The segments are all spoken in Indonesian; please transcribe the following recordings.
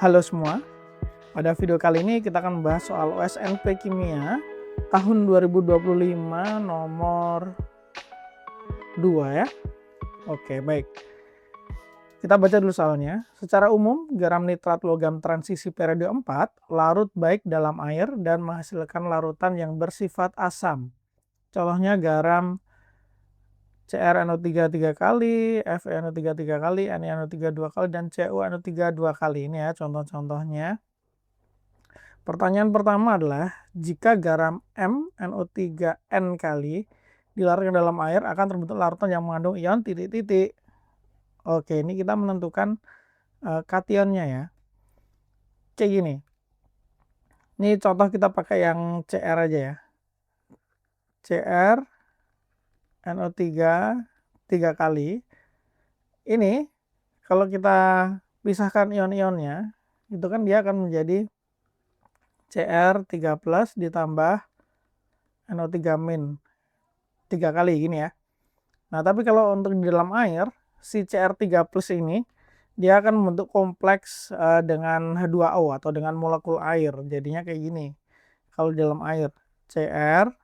Halo semua, pada video kali ini kita akan membahas soal USNP Kimia tahun 2025 nomor 2 ya. Oke, baik. Kita baca dulu soalnya. Secara umum, garam nitrat logam transisi periode 4 larut baik dalam air dan menghasilkan larutan yang bersifat asam. Contohnya garam CrNO3 3 kali, FeNO3 3 kali, NiNO3 2 kali, dan CuNO3 2 kali. Ini ya contoh-contohnya. Pertanyaan pertama adalah, jika garam MnO3N kali dilarutkan dalam air akan terbentuk larutan yang mengandung ion titik-titik. Oke, ini kita menentukan kationnya ya. Kayak gini. Ini contoh kita pakai yang Cr aja ya. Cr NO3 3 kali. Ini kalau kita pisahkan ion-ionnya, itu kan dia akan menjadi Cr3+ ditambah NO3- 3 kali gini ya. Nah, tapi kalau untuk di dalam air, si Cr3+ ini dia akan membentuk kompleks dengan H2O atau dengan molekul air. Jadinya kayak gini. Kalau di dalam air, Cr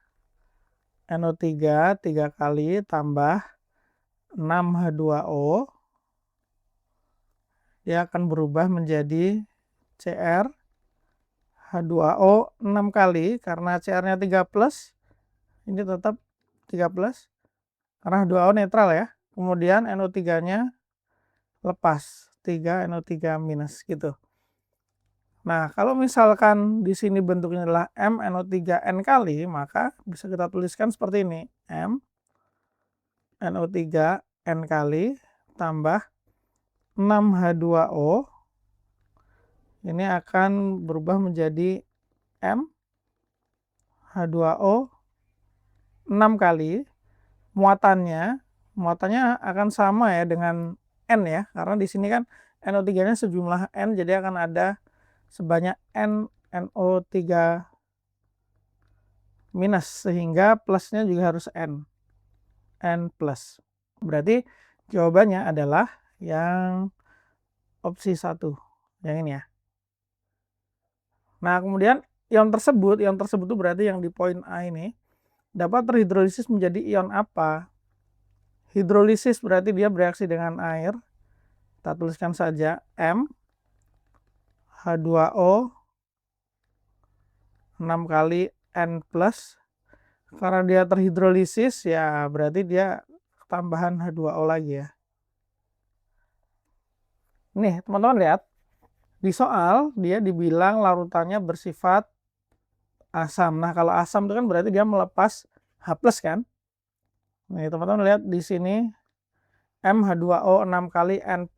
NO3 3 kali tambah 6 H2O, dia akan berubah menjadi Cr H2O 6 kali karena Cr-nya 3+, ini tetap 3+, karena H2O netral ya. Kemudian NO3-nya lepas, 3 NO3- gitu. Nah, kalau misalkan di sini bentuknya adalah MnO3N kali, maka bisa kita tuliskan seperti ini. MnO3N kali tambah 6H2O. Ini akan berubah menjadi MH2O 6 kali. Muatannya akan sama ya dengan N ya, karena di sini kan NO3-nya sejumlah N, jadi akan ada sebanyak N NO3-, sehingga plusnya juga harus N plus. Berarti jawabannya adalah yang opsi 1, yang ini ya. Nah, kemudian ion tersebut itu berarti yang di poin A ini dapat terhidrolisis menjadi ion apa? Hidrolisis berarti dia bereaksi dengan air. Kita tuliskan saja M H2O 6 kali N+. Karena dia terhidrolisis ya berarti dia tambahan H2O lagi ya. Nih teman-teman lihat, di soal dia dibilang larutannya bersifat asam. Nah, kalau asam itu kan berarti dia melepas H+ kan. Nih teman-teman lihat di sini MH2O 6 kali N+.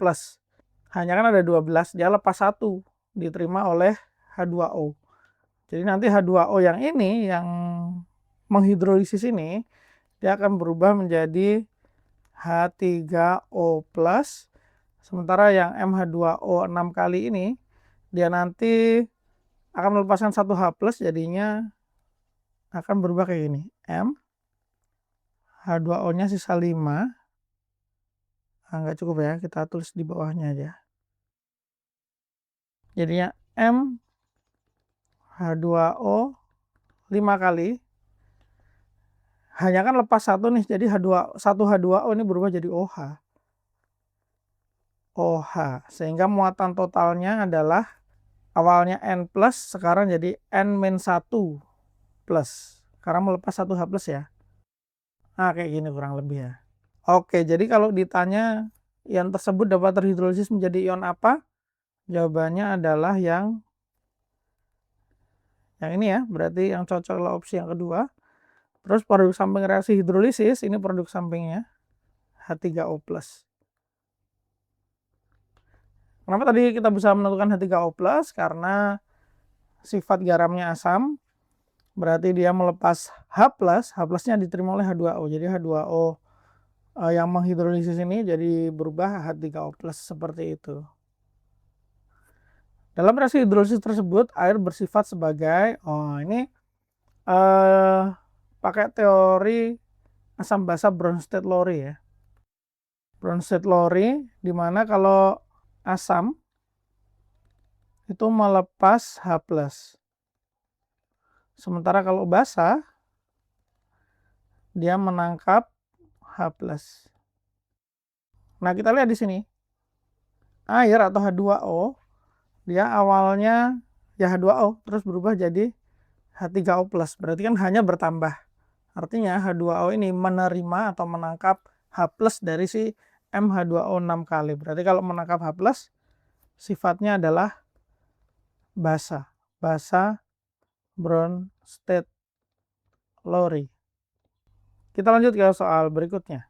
Hanya kan ada 12, dia lepas 1, diterima oleh H2O. Jadi nanti H2O yang ini, yang menghidrolisis ini, dia akan berubah menjadi H3O+. Sementara yang MH2O 6 kali ini, dia nanti akan melepaskan 1 H+, jadinya akan berubah kayak gini. M, H2O-nya sisa 5. Nggak cukup ya, kita tulis di bawahnya aja. Jadinya M H2O 5 kali. Hanya kan lepas 1 nih, jadi satu H2O ini berubah jadi OH. OH, sehingga muatan totalnya adalah awalnya N+, sekarang jadi N-1+, karena melepas 1 H+ ya. Nah, kayak gini kurang lebih ya. Oke, jadi kalau ditanya ion tersebut dapat terhidrolisis menjadi ion apa? Jawabannya adalah yang ini ya, berarti yang cocok adalah opsi yang kedua. Terus produk samping reaksi hidrolisis, ini produk sampingnya H3O+. Kenapa tadi kita bisa menentukan H3O+? Karena sifat garamnya asam, berarti dia melepas H+, H+-nya diterima oleh H2O. Jadi H2O yang menghidrolisis ini jadi berubah H3O+, seperti itu. Dalam reaksi hidrolisis tersebut, air bersifat sebagai, ini pakai teori asam basa Bronsted-Lowry ya. Bronsted-Lowry, dimana kalau asam itu melepas H+. Sementara kalau basa, dia menangkap H+. Nah, kita lihat di sini. Air atau H2O, dia awalnya ya H2O, terus berubah jadi H3O+. Berarti kan hanya bertambah. Artinya H2O ini menerima atau menangkap H+ dari si MH2O 6 kali. Berarti kalau menangkap H+, sifatnya adalah basa. Basa brown state lowry. Kita lanjut ke soal berikutnya.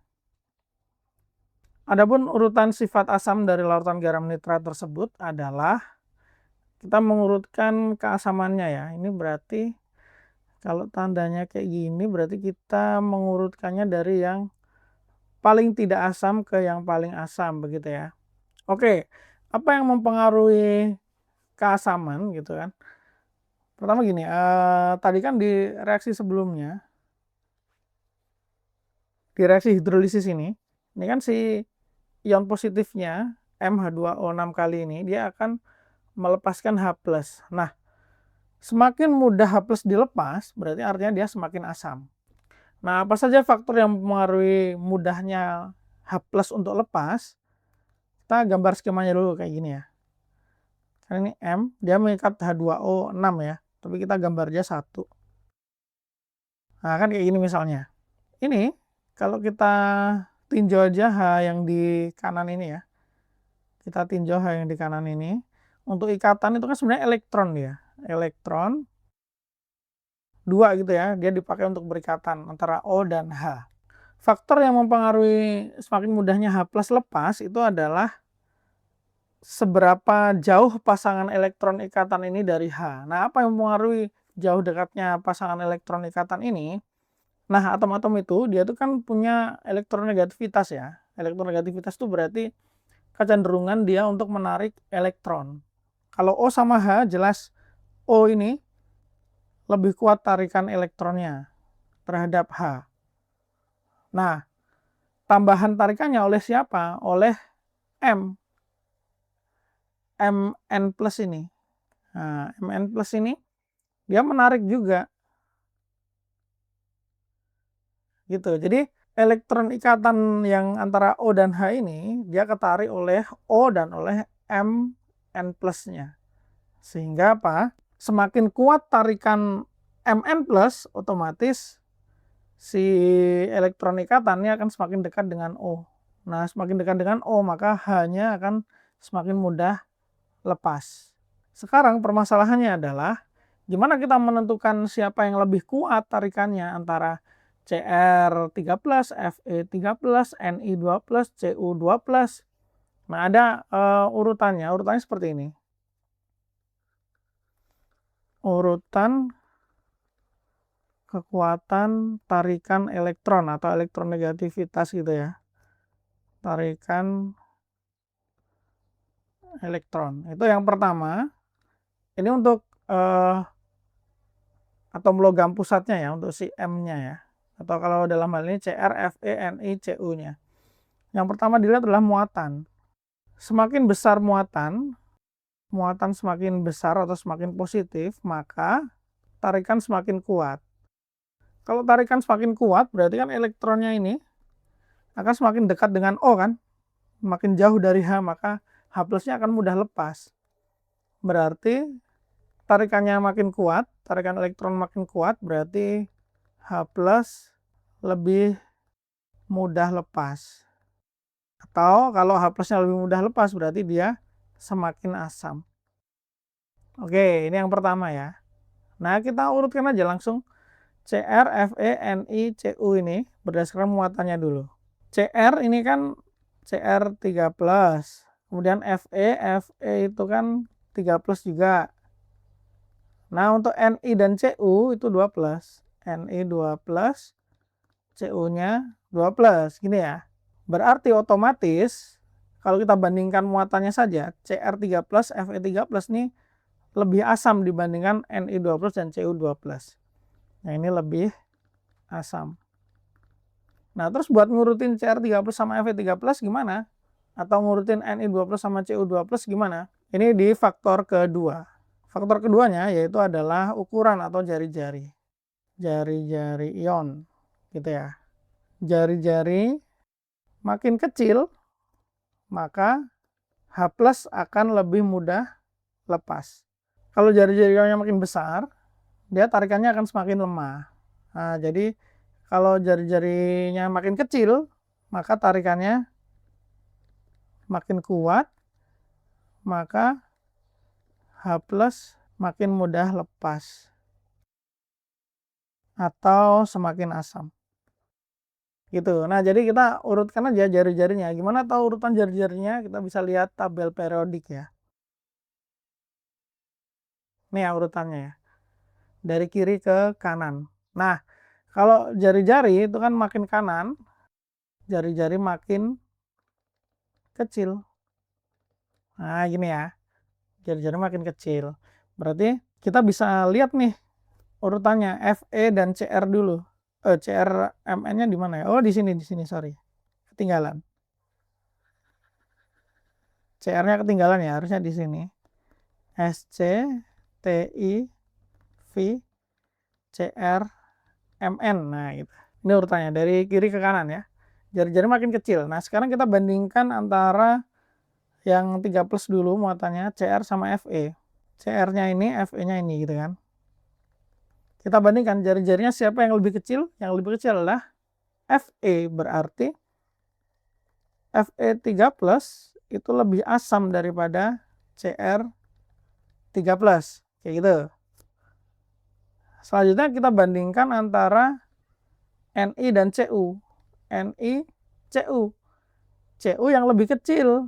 Adapun urutan sifat asam dari larutan garam nitrat tersebut adalah kita mengurutkan keasamannya ya. Ini berarti kalau tandanya kayak gini berarti kita mengurutkannya dari yang paling tidak asam ke yang paling asam begitu ya. Oke, apa yang mempengaruhi keasaman gitu kan? Pertama gini, tadi kan di reaksi sebelumnya, di reaksi hidrolisis ini kan si ion positifnya MH2O6 kali ini dia akan melepaskan H+. Nah, semakin mudah H+ dilepas, berarti artinya dia semakin asam. Nah, apa saja faktor yang mempengaruhi mudahnya H+ untuk lepas? Kita gambar skemanya dulu kayak gini ya. Karena ini M, dia mengikat H2O6 ya, tapi kita gambar aja 1. Nah, kan kayak gini misalnya. Ini, kalau kita tinjau aja H yang di kanan ini ya. Kita tinjau H yang di kanan ini. Untuk ikatan itu kan sebenarnya elektron dia. Elektron 2 gitu ya, dia dipakai untuk berikatan antara O dan H. Faktor yang mempengaruhi semakin mudahnya H+ lepas itu adalah seberapa jauh pasangan elektron ikatan ini dari H. Nah, apa yang mempengaruhi jauh dekatnya pasangan elektron ikatan ini? Nah, atom-atom itu dia tuh kan punya elektronegativitas ya. Elektronegativitas itu berarti kecenderungan dia untuk menarik elektron. Kalau O sama H, jelas O ini lebih kuat tarikan elektronnya terhadap H. Nah, tambahan tarikannya oleh siapa? Oleh M. Mn plus ini. Nah, Mn plus ini dia menarik juga. Gitu. Jadi elektron ikatan yang antara O dan H ini dia ketarik oleh O dan oleh Mn plusnya. Sehingga apa? Semakin kuat tarikan Mn plus, otomatis si elektron ikatannya akan semakin dekat dengan O. Nah, semakin dekat dengan O, maka H-nya akan semakin mudah lepas. Sekarang permasalahannya adalah gimana kita menentukan siapa yang lebih kuat tarikannya antara Cr3+, Fe3+, Ni2+, Cu2+. Nah, ada urutannya. Urutannya seperti ini. Urutan kekuatan tarikan elektron atau elektronegativitas gitu ya. Tarikan elektron. Itu yang pertama. Ini untuk atom logam pusatnya ya, untuk si M-nya ya. Atau kalau dalam hal ini Cr, Fe, Ni, Cu-nya. Yang pertama dilihat adalah muatan. Semakin besar muatan semakin besar atau semakin positif, maka tarikan semakin kuat. Kalau tarikan semakin kuat, berarti kan elektronnya ini akan semakin dekat dengan O kan. Makin jauh dari H, maka H+-nya akan mudah lepas. Berarti tarikannya makin kuat, tarikan elektron makin kuat, berarti H+ lebih mudah lepas. Atau kalau H+-nya lebih mudah lepas, berarti dia semakin asam. Oke, ini yang pertama ya. Nah, kita urutkan aja langsung Cr, Fe, Ni, Cu ini berdasarkan muatannya dulu. Cr ini kan Cr3+, kemudian Fe itu kan 3+ juga. Nah, untuk Ni dan Cu itu 2+. Ni 2+, Cu-nya 2+, gini ya. Berarti otomatis kalau kita bandingkan muatannya saja, Cr3+, Fe3+ nih lebih asam dibandingkan Ni2+ dan Cu2+. Nah, ini lebih asam. Nah, terus buat ngurutin Cr3+ sama Fe3+ gimana? Atau ngurutin Ni2+ sama Cu2+ gimana? Ini di faktor kedua. Faktor keduanya yaitu adalah ukuran atau jari-jari. Jari-jari ion, gitu ya. Jari-jari makin kecil, maka H+ akan lebih mudah lepas. Kalau jari-jari ionnya makin besar, dia tarikannya akan semakin lemah. Nah, jadi kalau jari-jarinya makin kecil, maka tarikannya makin kuat, maka H+ makin mudah lepas atau semakin asam. Gitu. Nah, jadi kita urutkan aja jari-jarinya. Gimana tahu urutan jari-jarinya? Kita bisa lihat tabel periodik ya. Ini ya urutannya ya. Dari kiri ke kanan. Nah, kalau jari-jari itu kan makin kanan, jari-jari makin kecil. Nah, gini ya. Jari-jari makin kecil. Berarti kita bisa lihat nih urutannya Fe dan Cr dulu. Cr Mn-nya di mana ya? Oh, di sini, sorry. Ketinggalan. Cr-nya ketinggalan ya, harusnya di sini. Sc, Ti, V, Cr, Mn. Nah, gitu. Ini urutannya dari kiri ke kanan ya. Jari-jari makin kecil. Nah, sekarang kita bandingkan antara yang 3+ dulu muatannya, Cr sama Fe. Cr-nya ini, Fe-nya ini gitu kan. Kita bandingkan jari-jarinya siapa yang lebih kecil? Yang lebih kecil adalah Fe, berarti Fe3+ itu lebih asam daripada Cr3+. Kayak gitu. Selanjutnya kita bandingkan antara Ni dan Cu. Ni, Cu. Cu yang lebih kecil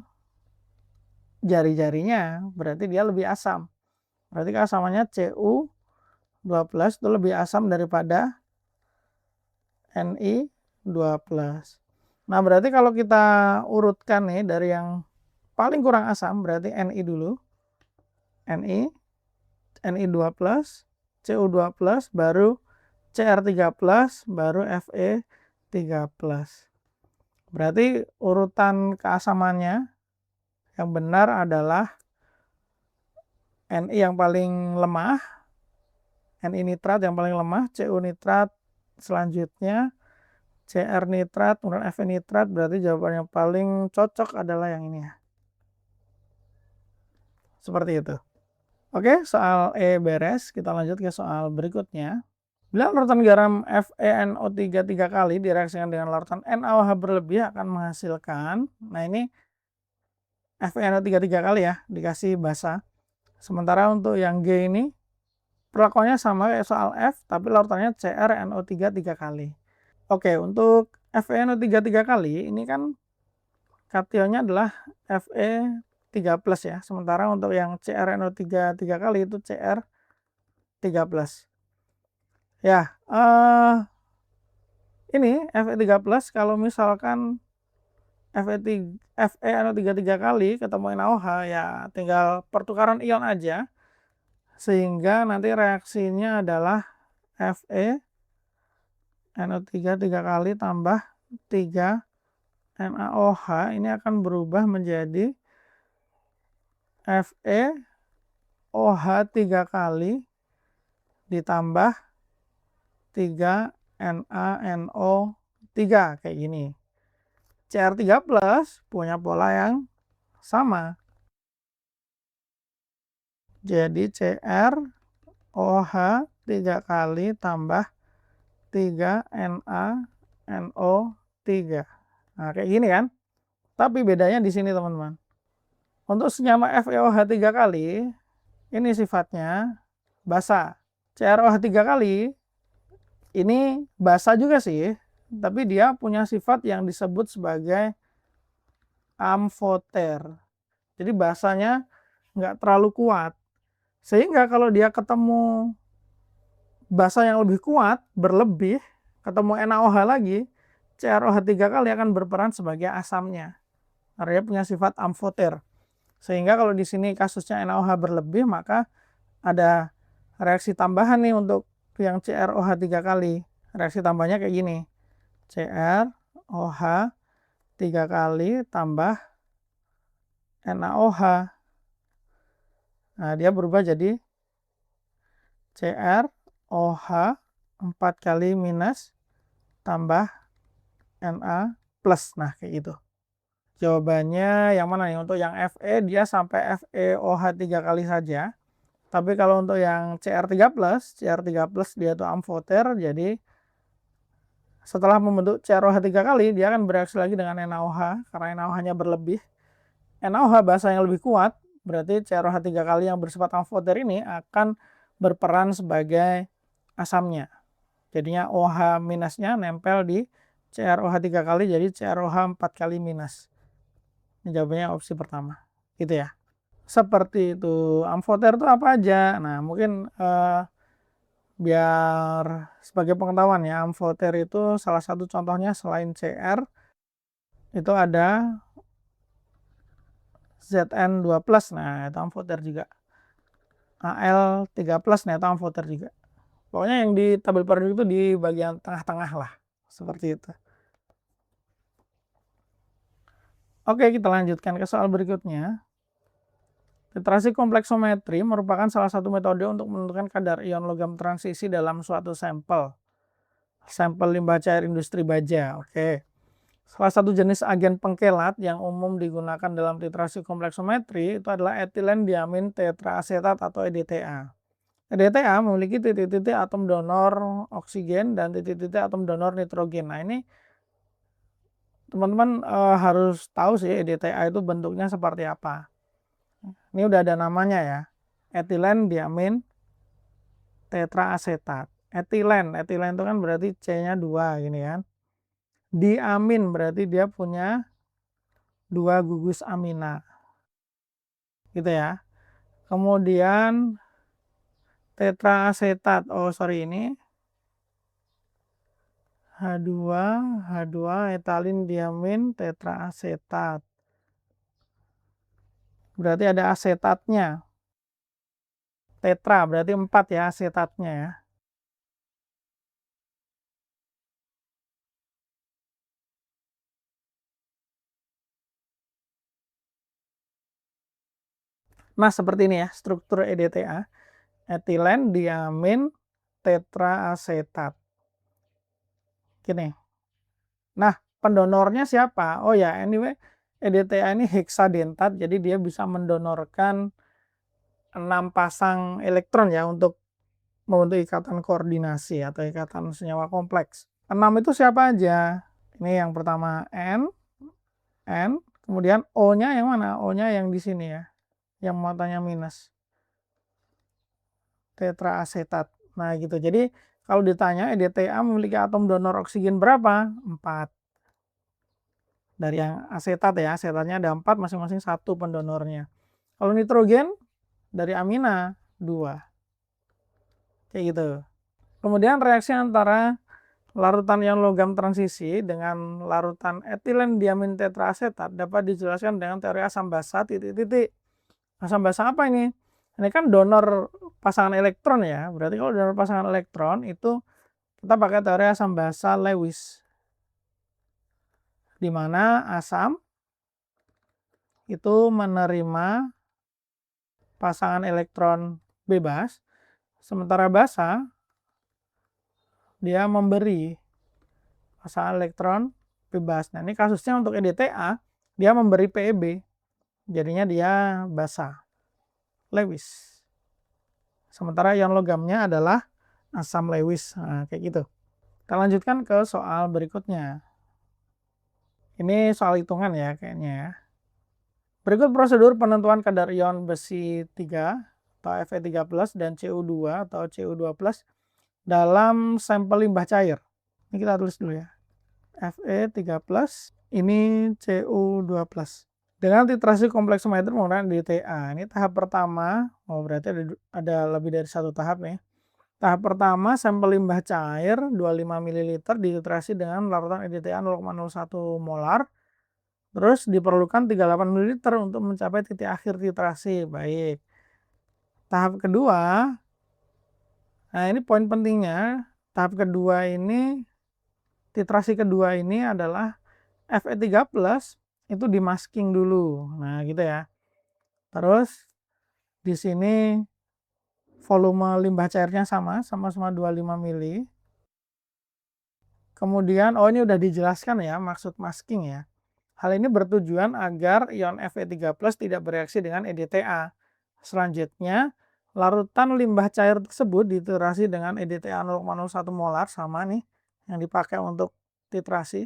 jari-jarinya, berarti dia lebih asam. Berarti keasamannya Cu2+ itu lebih asam daripada Ni2+. Nah, berarti kalau kita urutkan nih dari yang paling kurang asam, berarti Ni dulu. Ni2+, Cu2+, baru Cr3+, baru Fe3+. Berarti urutan keasamannya yang benar adalah Ni yang paling lemah, Ni nitrat yang paling lemah, Cu nitrat selanjutnya, Cr nitrat, kemudian Fe nitrat, berarti jawaban yang paling cocok adalah yang ini ya. Seperti itu. Oke, soal E beres, kita lanjut ke soal berikutnya. Bila larutan garam FeNO3 3 kali direaksikan dengan larutan NaOH berlebih akan menghasilkan, nah ini FeNO3 3 kali ya, dikasih basa. Sementara untuk yang G ini, perlakuannya sama kayak soal F, tapi larutannya CrNO3 3 kali. Oke, untuk FeNO3 3 kali, ini kan kationnya adalah Fe3+ ya. Sementara untuk yang CrNO3 3 kali itu Cr3+. Ya, ini Fe3+ kalau misalkan FeNO3 3 kali ketemu NaOH ya tinggal pertukaran ion aja. Sehingga nanti reaksinya adalah FeNO3 3 kali tambah 3 NaOH ini akan berubah menjadi FeOH 3 kali ditambah 3 NaNO3 kayak gini. Cr3+ punya pola yang sama. Jadi CrOH 3 kali tambah 3 NaNO3. Nah, kayak gini kan. Tapi bedanya di sini teman-teman. Untuk senyawa FeOH 3 kali, ini sifatnya basa. CrOH 3 kali, ini basa juga sih. Tapi dia punya sifat yang disebut sebagai amfoter. Jadi basanya nggak terlalu kuat. Sehingga kalau dia ketemu basa yang lebih kuat, berlebih, ketemu NaOH lagi, CrOH 3 kali akan berperan sebagai asamnya. Karena dia punya sifat amfoter. Sehingga kalau di sini kasusnya NaOH berlebih, maka ada reaksi tambahan nih untuk yang CrOH 3 kali. Reaksi tambahnya kayak gini. CrOH 3 kali tambah NaOH. Nah, dia berubah jadi CrOH 4 kali minus tambah Na plus. Nah, kayak gitu. Jawabannya yang mana nih? Untuk yang Fe dia sampai FeOH 3 kali saja. Tapi kalau untuk yang Cr3+, dia itu amfoter, jadi setelah membentuk CrOH 3 kali, dia akan bereaksi lagi dengan NaOH, karena NaOH-nya berlebih. NaOH bahasa yang lebih kuat, berarti CrOH 3 kali yang bersifat amfoter ini akan berperan sebagai asamnya. Jadinya OH minusnya nempel di CrOH 3 kali, jadi CrOH 4 kali minus. Ini jawabannya opsi pertama. Gitu ya. Seperti itu. Amfoter itu apa aja? Nah, mungkin biar sebagai pengetahuan ya, amfoter itu salah satu contohnya selain Cr, itu ada Zn2+, nah itu amfoter juga. Al3+, nah itu amfoter juga. Pokoknya yang di tabel periode itu di bagian tengah-tengah lah. Seperti itu. Oke, kita lanjutkan ke soal berikutnya. Titrasi kompleksometri merupakan salah satu metode untuk menentukan kadar ion logam transisi dalam suatu sampel. Sampel limbah cair industri baja. Oke. Salah satu jenis agen pengkelat yang umum digunakan dalam titrasi kompleksometri itu adalah etilen diamin tetraasetat atau EDTA. EDTA memiliki titik-titik atom donor oksigen dan titik-titik atom donor nitrogen. Nah, ini teman-teman harus tahu sih EDTA itu bentuknya seperti apa. Ini udah ada namanya ya. Etilen diamin tetraasetat. Etilen itu kan berarti C-nya 2 gini kan. Diamin berarti dia punya 2 gugus amina. Gitu ya. Kemudian tetraasetat. Oh, sorry ini H2 etalin diamin tetraasetat. Berarti ada asetatnya. Tetra berarti 4 ya asetatnya ya. Nah, seperti ini ya struktur EDTA. Etilen diamin tetraasetat. Gini. Nah, pendonornya siapa? Oh ya, anyway, EDTA ini heksadentat, jadi dia bisa mendonorkan 6 pasang elektron ya untuk membentuk ikatan koordinasi atau ikatan senyawa kompleks. 6 itu siapa aja? Ini yang pertama N, kemudian O-nya yang mana? O-nya yang di sini ya, yang matanya minus. Tetraasetat. Nah, gitu. Jadi, kalau ditanya EDTA memiliki atom donor oksigen berapa? 4. Dari yang asetat ya, asetatnya ada 4, masing-masing 1 pendonornya. Kalau nitrogen dari amina 2. Kayak gitu. Kemudian reaksi antara larutan ion logam transisi dengan larutan etilen diamin tetraasetat dapat dijelaskan dengan teori asam basa titik-titik. Asam basa apa ini? Ini kan donor pasangan elektron ya. Berarti kalau donor pasangan elektron itu kita pakai teori asam basa Lewis. Di mana asam itu menerima pasangan elektron bebas, sementara basa dia memberi pasangan elektron bebas. Nah, ini kasusnya untuk EDTA, dia memberi PeB, jadinya dia basa, Lewis. Sementara ion logamnya adalah asam Lewis. Nah, kayak gitu. Kita lanjutkan ke soal berikutnya. Ini soal hitungan ya kayaknya ya. Berikut prosedur penentuan kadar ion besi 3 atau Fe3+ dan Cu2 atau Cu2+ dalam sampel limbah cair. Ini kita tulis dulu ya. Fe3+, ini Cu2+. Dengan titrasi kompleksometri menggunakan EDTA. Ini tahap pertama, oh berarti ada lebih dari 1 tahap nih. Tahap pertama, sampel limbah cair 25 ml dititrasi dengan larutan EDTA 0,01 molar. Terus diperlukan 38 ml untuk mencapai titik akhir titrasi. Baik. Tahap kedua, nah ini poin pentingnya. Tahap kedua ini, titrasi kedua ini adalah Fe3+ itu dimasking dulu. Nah gitu ya. Terus Di sini volume limbah cairnya sama-sama 25 mili. Kemudian, ini udah dijelaskan ya maksud masking ya. Hal ini bertujuan agar ion Fe3+ tidak bereaksi dengan EDTA. Selanjutnya, larutan limbah cair tersebut dititrasi dengan EDTA 0,01 molar, sama nih yang dipakai untuk titrasi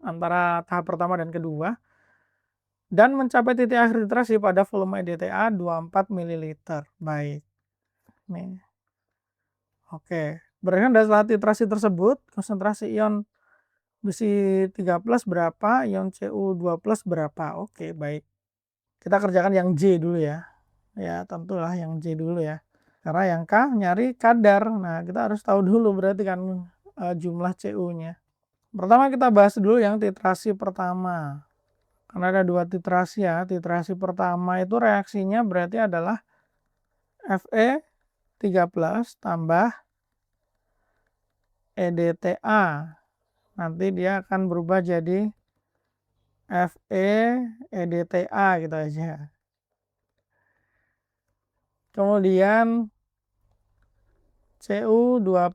antara tahap pertama dan kedua, dan mencapai titik akhir titrasi pada volume EDTA 24 ml. Baik, nih. Oke, berdasarkan data titrasi tersebut, konsentrasi ion besi 3+ berapa, ion Cu2+ berapa. Oke, baik. Kita kerjakan yang J dulu ya. Ya, tentulah yang J dulu ya. Karena yang K nyari kadar. Nah, kita harus tahu dulu berarti kan jumlah Cu-nya. Pertama kita bahas dulu yang titrasi pertama. Karena ada dua titrasi ya. Titrasi pertama itu reaksinya berarti adalah Fe3+ tambah EDTA. Nanti dia akan berubah jadi Fe EDTA gitu aja. Kemudian Cu2+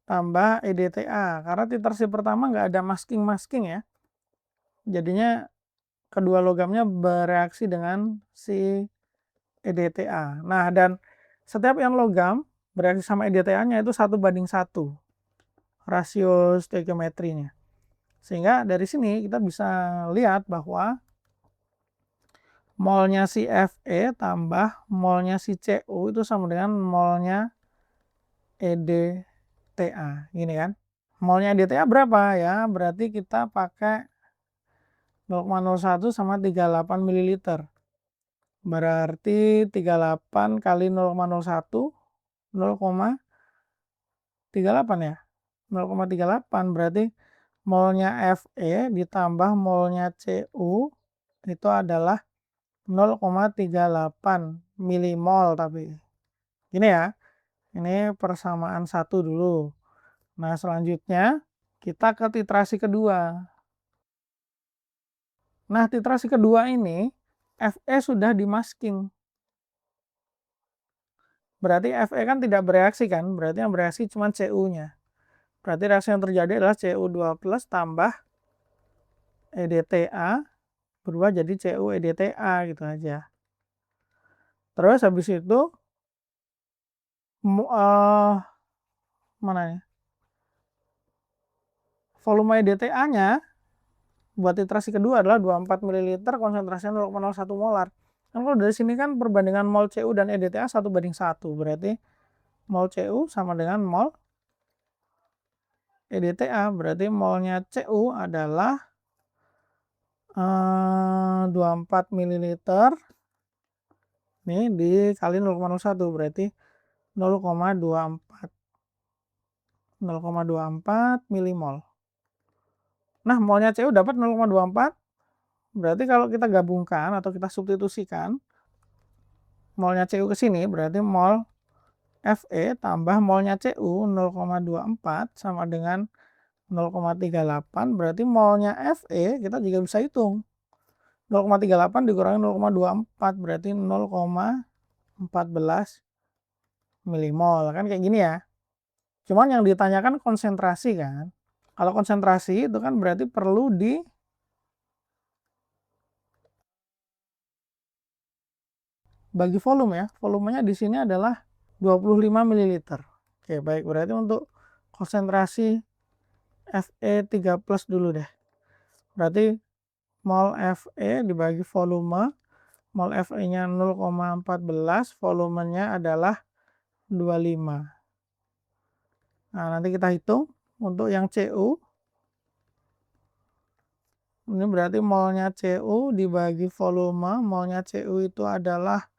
tambah EDTA. Karena titrasi pertama nggak ada masking-masking ya. Jadinya kedua logamnya bereaksi dengan si EDTA. Nah, dan setiap ion logam bereaksi sama EDTA-nya itu 1:1 rasio stoikiometrinya. Sehingga dari sini kita bisa lihat bahwa molnya si Fe tambah molnya si Cu itu sama dengan molnya EDTA. Gini kan. Molnya EDTA berapa ya? Berarti kita pakai 0,01 sama 38 ml. Berarti 38 kali 0,01, 0,38 ya. 0,38 berarti molnya Fe ditambah molnya Cu itu adalah 0,38 milimol tapi. Gini ya. Ini persamaan satu dulu. Nah, selanjutnya kita ke titrasi kedua. Nah, titrasi kedua ini Fe sudah dimasking. Berarti Fe kan tidak bereaksi kan? Berarti yang bereaksi cuma Cu-nya. Berarti reaksi yang terjadi adalah Cu2+ tambah EDTA berubah jadi Cu EDTA gitu aja. Terus habis itu mana ya? Volume EDTA-nya buat titrasi kedua adalah 24 ml, konsentrasinya 0,01 molar. Kan kalau dari sini kan perbandingan mol Cu dan EDTA 1:1. Berarti mol Cu sama dengan mol EDTA. Berarti molnya Cu adalah 24 ml ini dikali 0,01 berarti 0,24 milimol. Nah, molnya Cu dapat 0,24. Berarti kalau kita gabungkan atau kita substitusikan molnya Cu ke sini berarti mol Fe tambah molnya Cu 0,24 sama dengan 0,38. Berarti molnya Fe kita juga bisa hitung. 0,38 dikurangi 0,24 berarti 0,14 milimol. Kan kayak gini ya. Cuman yang ditanyakan konsentrasi kan. Kalau konsentrasi itu kan berarti perlu bagi volume ya. Volumenya di sini adalah 25 ml. Oke, baik. Berarti untuk konsentrasi Fe3+ dulu deh. Berarti mol Fe dibagi volume. Mol Fe-nya 0,14, volumenya adalah 25. Nah, nanti kita hitung untuk yang Cu. Ini berarti molnya Cu dibagi volume. Molnya Cu itu adalah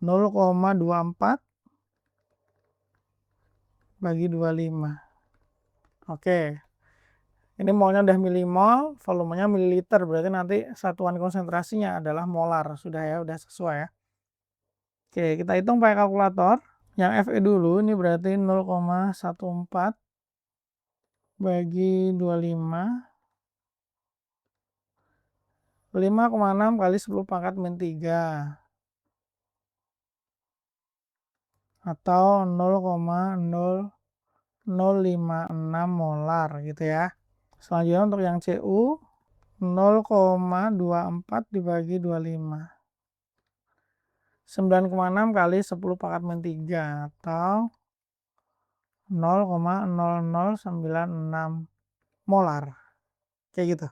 0,24 bagi 25. Oke. Ini molnya udah milimol, volumenya mililiter. Berarti nanti satuan konsentrasinya adalah molar. Sudah ya, udah sesuai ya. Oke, kita hitung pakai kalkulator. Yang Fe dulu ini berarti 0,14 bagi 25. 5,6 kali 10⁻³ atau 0,0056 molar gitu ya. Selanjutnya untuk yang Cu 0,24 dibagi 25. 9,6 kali 10 pangkat min 3 atau 0,0096 molar. Kayak gitu.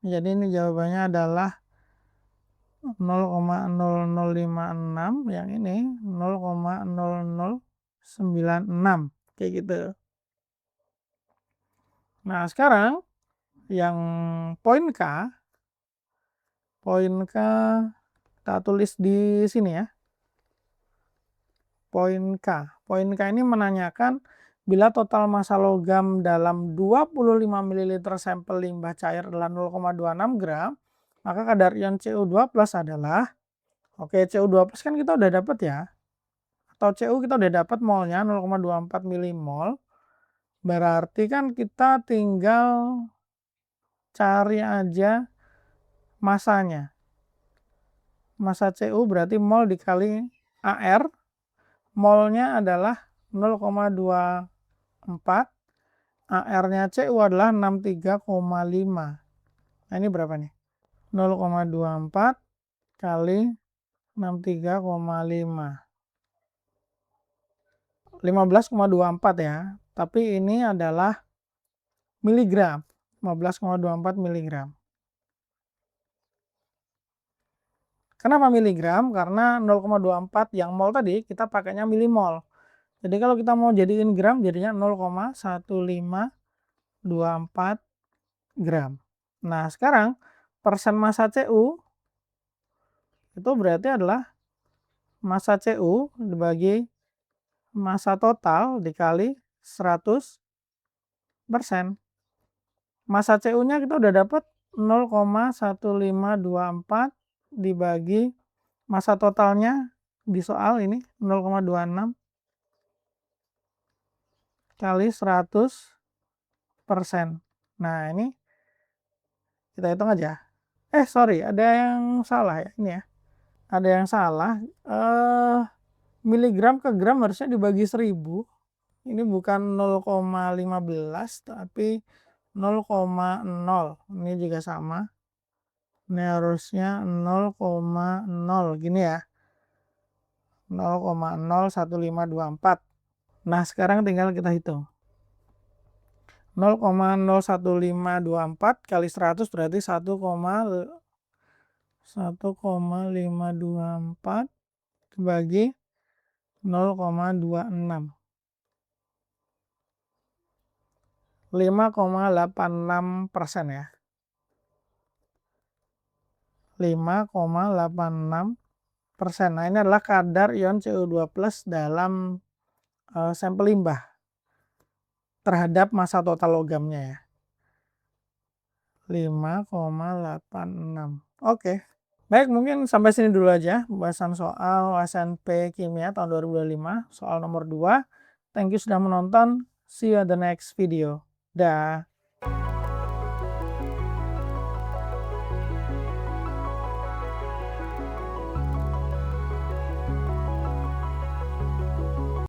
Jadi ini jawabannya adalah 0,0056, yang ini 0,0096 kayak gitu. Nah, sekarang yang poin K kita tulis di sini ya. Poin K ini menanyakan bila total massa logam dalam 25 ml sampel limbah cair adalah 0,26 gram, maka kadar ion Cu2+ adalah, oke, Cu2+ kan kita udah dapat ya, atau Cu kita udah dapat molnya 0,24 milimol, berarti kan kita tinggal cari aja masanya. Massa Cu berarti mol dikali AR, molnya adalah 0,24, AR-nya Cu adalah 63,5. Nah, ini berapa nih? 0,24 kali 63,5. 15,24 ya. Tapi ini adalah miligram. 15,24 miligram. Kenapa miligram? Karena 0,24 yang mol tadi kita pakainya milimol. Jadi kalau kita mau jadiin gram jadinya 0,1524 gram. Nah, sekarang persen massa Cu itu berarti adalah massa Cu dibagi massa total dikali 100%. Massa Cu-nya kita udah dapat 0,1524 dibagi massa totalnya di soal ini 0,26 kali 100%. Nah, ini kita hitung aja. Sorry, ada yang salah ya ini ya. Ada yang salah. Miligram ke gram harusnya dibagi 1000. Ini bukan 0,15 tapi 0,0. Ini juga sama. Ini harusnya 0,0 gini ya. 0,01524. Nah, sekarang tinggal kita hitung. 0,01524 kali 100 berarti 1,524 dibagi 0,26. 5,86% ya. 5,86%. Nah, ini adalah kadar ion Cu2+ dalam sampel limbah terhadap massa total logamnya ya. 5,86. Oke. Baik, mungkin sampai sini dulu aja pembahasan soal SNP Kimia tahun 2025, soal nomor 2. Thank you sudah menonton. See you at the next video. Dah.